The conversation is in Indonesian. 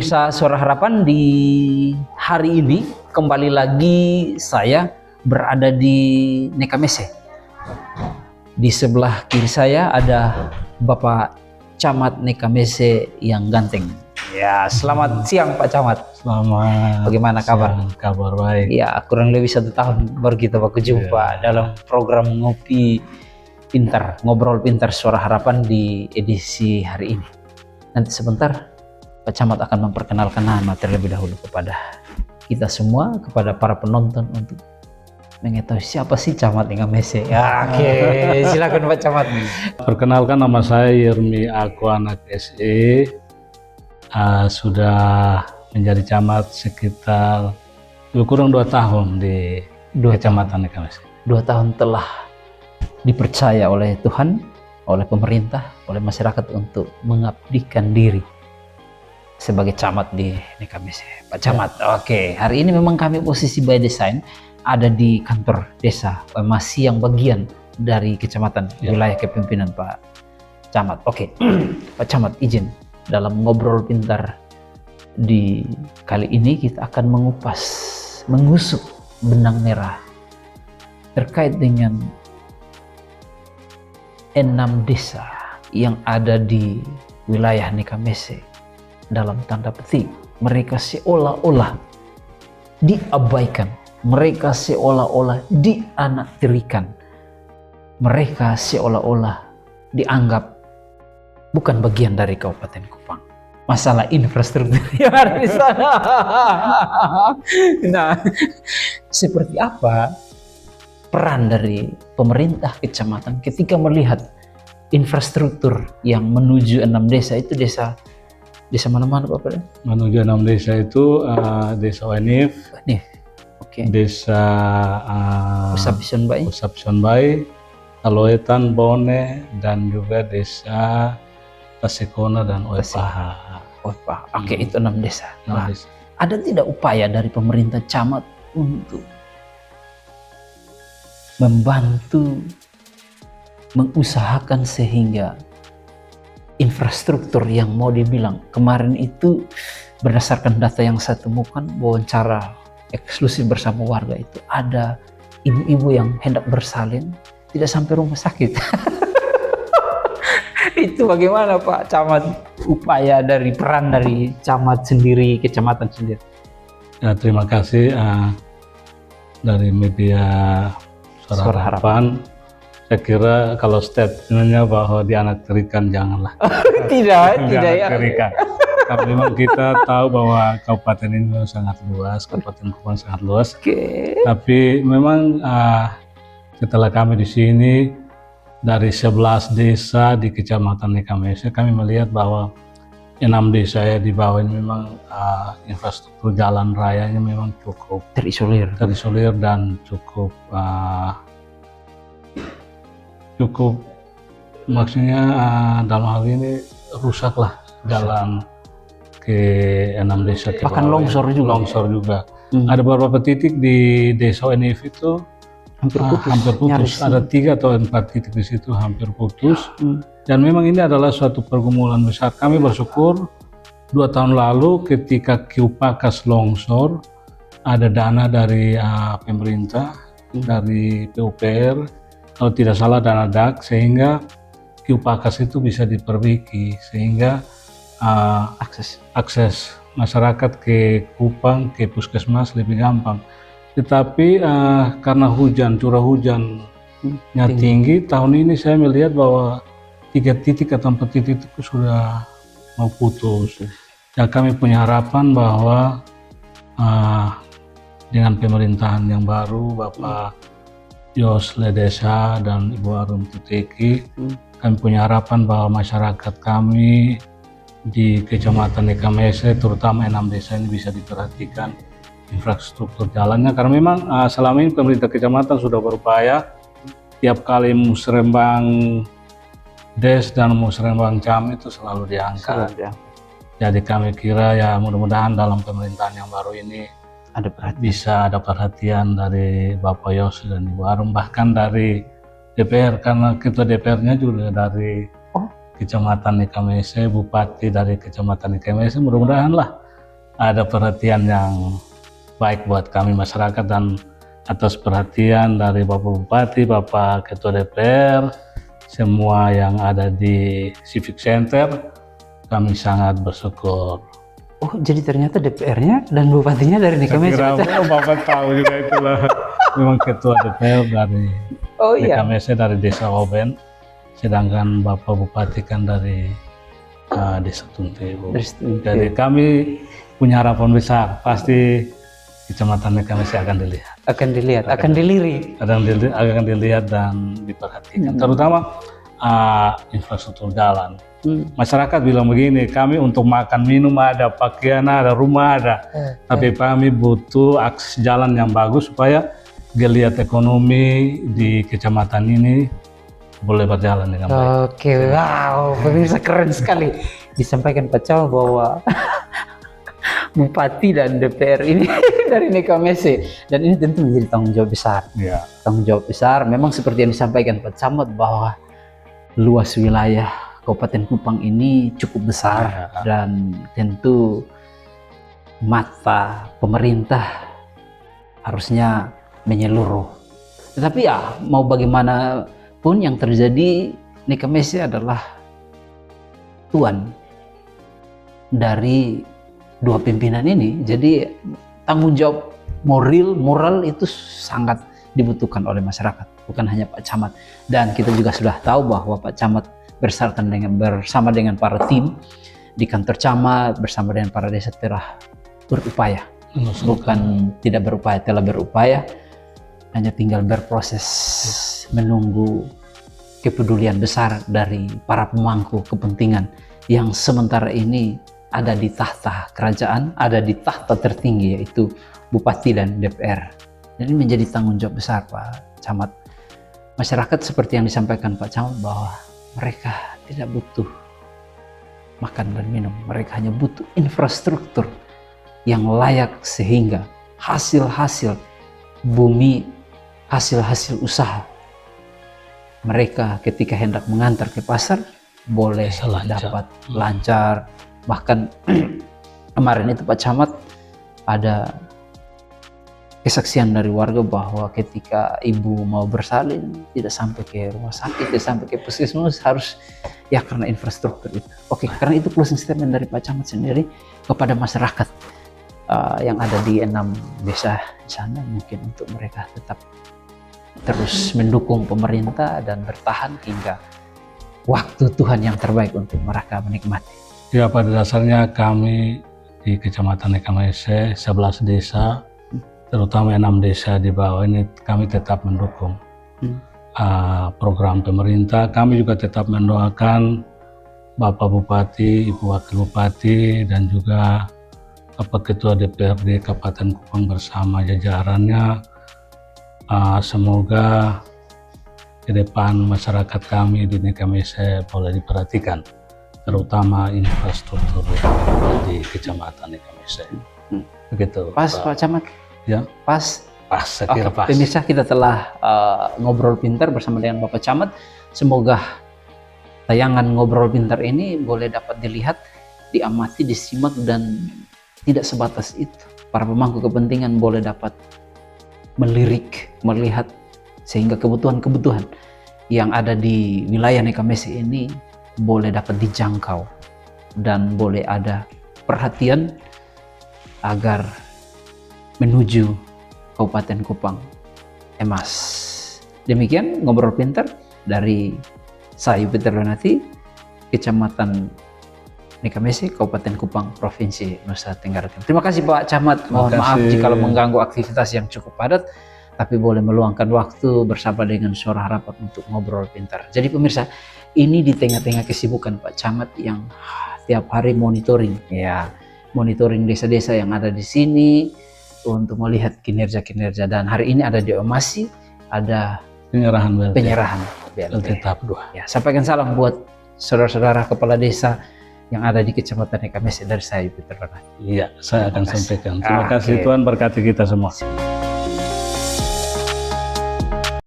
Desa Suara Harapan di hari ini kembali lagi saya berada di Nekamese. Di sebelah kiri saya ada Bapak Camat Nekamese yang ganteng. Ya, selamat siang Pak Camat. Selamat. Bagaimana kabar? Siang, kabar baik. Ya, kurang lebih 1 tahun baru kita berjumpa dalam program Ngopi Pintar, Ngobrol Pintar Suara Harapan di edisi hari ini. Nanti sebentar Pak Camat akan memperkenalkan nama terlebih dahulu kepada kita semua, kepada para penonton untuk mengetahui siapa sih Camat Nekamese. Ya, oke, silakan Pak Camat. Perkenalkan, nama saya Yermi Aku Anak SE. Sudah menjadi camat sekitar lebih kurang 2 tahun di Kecamatan Nekamese. 2 tahun telah dipercaya oleh Tuhan, oleh pemerintah, oleh masyarakat untuk mengabdikan diri sebagai camat di Nekamese. Pak Camat, oke, hari ini memang kami posisi by design ada di kantor desa, masih yang bagian dari kecamatan, wilayah kepemimpinan Pak Camat. Oke, Pak Camat izin dalam ngobrol pintar di kali ini kita akan mengusuk benang merah terkait dengan 6 desa yang ada di wilayah Nekamese. Dalam tanda petik, mereka seolah-olah diabaikan, mereka seolah-olah dianaktirikan, mereka seolah-olah dianggap bukan bagian dari Kabupaten Kupang. Masalah infrastruktur yang ada di sana. Nah, seperti apa peran dari pemerintah kecamatan ketika melihat infrastruktur yang menuju 6 desa itu desa mana-mana Bapak? Menuju 6 desa itu Desa Wenif, Desa Usap Sonbai, Aloetan, Bone, dan juga Desa Tasikona dan Oepaha. Oke, itu 6 desa. Nah, ada tidak upaya dari pemerintah camat untuk membantu mengusahakan sehingga infrastruktur yang mau dibilang kemarin itu berdasarkan data yang saya temukan, wawancara eksklusif bersama warga itu ada ibu-ibu yang hendak bersalin tidak sampai rumah sakit. Itu bagaimana Pak Camat, upaya dari peran dari camat sendiri, kecamatan sendiri? Ya, terima kasih dari media Suara Harapan. Saya kira kalau statementnya bahwa dianaktirikan, janganlah. Tidak ya. Karena memang kita tahu bahwa kabupaten ini sangat luas, Kabupaten Kupang sangat luas. Tapi memang setelah kami di sini dari 11 desa di Kecamatan Nekamese, kami melihat bahwa 6 desa di bawah ini memang infrastruktur jalan rayanya memang cukup terisolir dan cukup maksudnya dalam hal ini rusaklah jalan ke 6 desa ke bahkan bawah, longsor juga. Ada beberapa titik di Desa Wenif itu hampir putus. Ada 3 atau 4 titik di situ hampir putus. Dan memang ini adalah suatu pergumulan besar. Kami bersyukur 2 tahun lalu ketika Kiupakas longsor, ada dana dari pemerintah, dari PUPR, kalau tidak salah dana DAK, sehingga Kiupakas itu bisa diperbaiki, sehingga akses masyarakat ke Kupang, ke puskesmas lebih gampang. Tetapi karena curah hujannya tinggi, tahun ini saya melihat bahwa 3 titik atau 4 titik itu sudah mau putus. Ya, kami punya harapan bahwa dengan pemerintahan yang baru, Bapak Yos Ledesa dan Ibu Arum Tuteki, kami punya harapan bahwa masyarakat kami di Kecamatan Nekamese, terutama 6 desa ini bisa diperhatikan infrastruktur jalannya, karena memang selama ini pemerintah kecamatan sudah berupaya tiap kali musrembang des dan musrembang cam itu selalu diangkat. Jadi kami kira ya mudah-mudahan dalam pemerintahan yang baru ini bisa ada perhatian dari Bapak Yos dan Ibu Arum, bahkan dari DPR, karena ketua DPR-nya juga dari Kecamatan Nekamese, Bupati dari Kecamatan Nekamese. Mudah-mudahan lah ada perhatian yang baik buat kami masyarakat, dan atas perhatian dari Bapak Bupati, Bapak Ketua DPR, semua yang ada di Civic Center, kami sangat bersyukur. Oh, jadi ternyata DPR-nya dan bupatinya dari Saya Nikamese. kira Bapak tahu juga itulah. Memang Ketua DPR dari Oh iya. Nikamese, dari Desa Oben, sedangkan Bapak Bupati kan dari Desa Tuntebu. Jadi kami punya harapan besar, pasti Kecamatan Nikamese akan dilihat. Akan dilihat, akan dilirik. Akan dilihat dan diperhatikan, terutama infrastruktur jalan. Masyarakat bilang begini, kami untuk makan minum ada, pakaian ada, rumah ada, tapi kami butuh akses jalan yang bagus supaya geliat ekonomi di kecamatan ini boleh berjalan dengan baik. Oke, wow, pemirsa keren sekali. Disampaikan Pak Camat bahwa Bupati dan DPR ini dari Nikamese, dan ini tentu menjadi tanggung jawab besar. Ya. Tanggung jawab besar. Memang seperti yang disampaikan Pak Camat bahwa luas wilayah Kabupaten Kupang ini cukup besar, dan tentu mata pemerintah harusnya menyeluruh. Tetapi ya mau bagaimanapun yang terjadi, Nikamese adalah tuan dari dua pimpinan ini. Jadi tanggung jawab moral itu sangat dibutuhkan oleh masyarakat, bukan hanya Pak Camat. Dan kita juga sudah tahu bahwa Pak Camat bersama dengan para tim di kantor camat, bersama dengan para desa telah berupaya, bukan tidak berupaya, telah berupaya, hanya tinggal berproses menunggu kepedulian besar dari para pemangku kepentingan yang sementara ini ada di tahta kerajaan, ada di tahta tertinggi, yaitu Bupati dan DPR. Dan ini menjadi tanggung jawab besar Pak Camat. Masyarakat seperti yang disampaikan Pak Camat bahwa mereka tidak butuh makan dan minum, mereka hanya butuh infrastruktur yang layak sehingga hasil-hasil bumi, hasil-hasil usaha mereka ketika hendak mengantar ke pasar boleh dapat lancar. Bahkan kemarin itu Pak Camat ada kesaksian dari warga bahwa ketika ibu mau bersalin tidak sampai ke rumah sakit, tidak sampai ke puskesmas, harus ya karena infrastruktur itu. Oke, karena itu closing statement dari Pak Camat sendiri kepada masyarakat yang ada di 6 desa di sana, mungkin untuk mereka tetap terus mendukung pemerintah dan bertahan hingga waktu Tuhan yang terbaik untuk mereka menikmati. Ya, pada dasarnya kami di Kecamatan Nikamese 11 desa, terutama 6 desa di bawah ini, kami tetap mendukung program pemerintah. Kami juga tetap mendoakan Bapak Bupati, Ibu Wakil Bupati, dan juga Bapak Ketua DPRD Kabupaten Kupang bersama jajarannya. Semoga ke depan masyarakat kami di Nikamese boleh diperhatikan, terutama infrastruktur di Kecamatan Nikamese. Begitu. Pas Pak Camat? Ya. Pas? Pas, saya kira pas. Pemirsa, kita telah ngobrol pintar bersama dengan Bapak Camat. Semoga tayangan ngobrol pintar ini boleh dapat dilihat, diamati, disimak, dan tidak sebatas itu. Para pemangku kepentingan boleh dapat melirik, melihat, sehingga kebutuhan-kebutuhan yang ada di wilayah Nikamese ini boleh dapat dijangkau dan boleh ada perhatian agar menuju Kabupaten Kupang emas. Demikian ngobrol pintar dari saya Peter Donati, Kecamatan Nikamese, Kabupaten Kupang, Provinsi Nusa Tenggara Timur. Terima kasih Pak Camat. Mohon maaf jika mengganggu aktivitas yang cukup padat, tapi boleh meluangkan waktu bersama dengan Suara Harapan untuk ngobrol pintar. Jadi pemirsa, ini di tengah-tengah kesibukan Pak Camat yang tiap hari monitoring, ya, monitoring desa-desa yang ada di sini untuk melihat kinerja-kinerja. Dan hari ini ada di Omasi, ada penyerahan BLT tahap 2. Ya, sampaikan salam buat saudara-saudara kepala desa yang ada di Kecamatan Nikamese dari saya Peter Donati. Iya, saya akan sampaikan. Terima kasih, Tuhan berkati kita semua.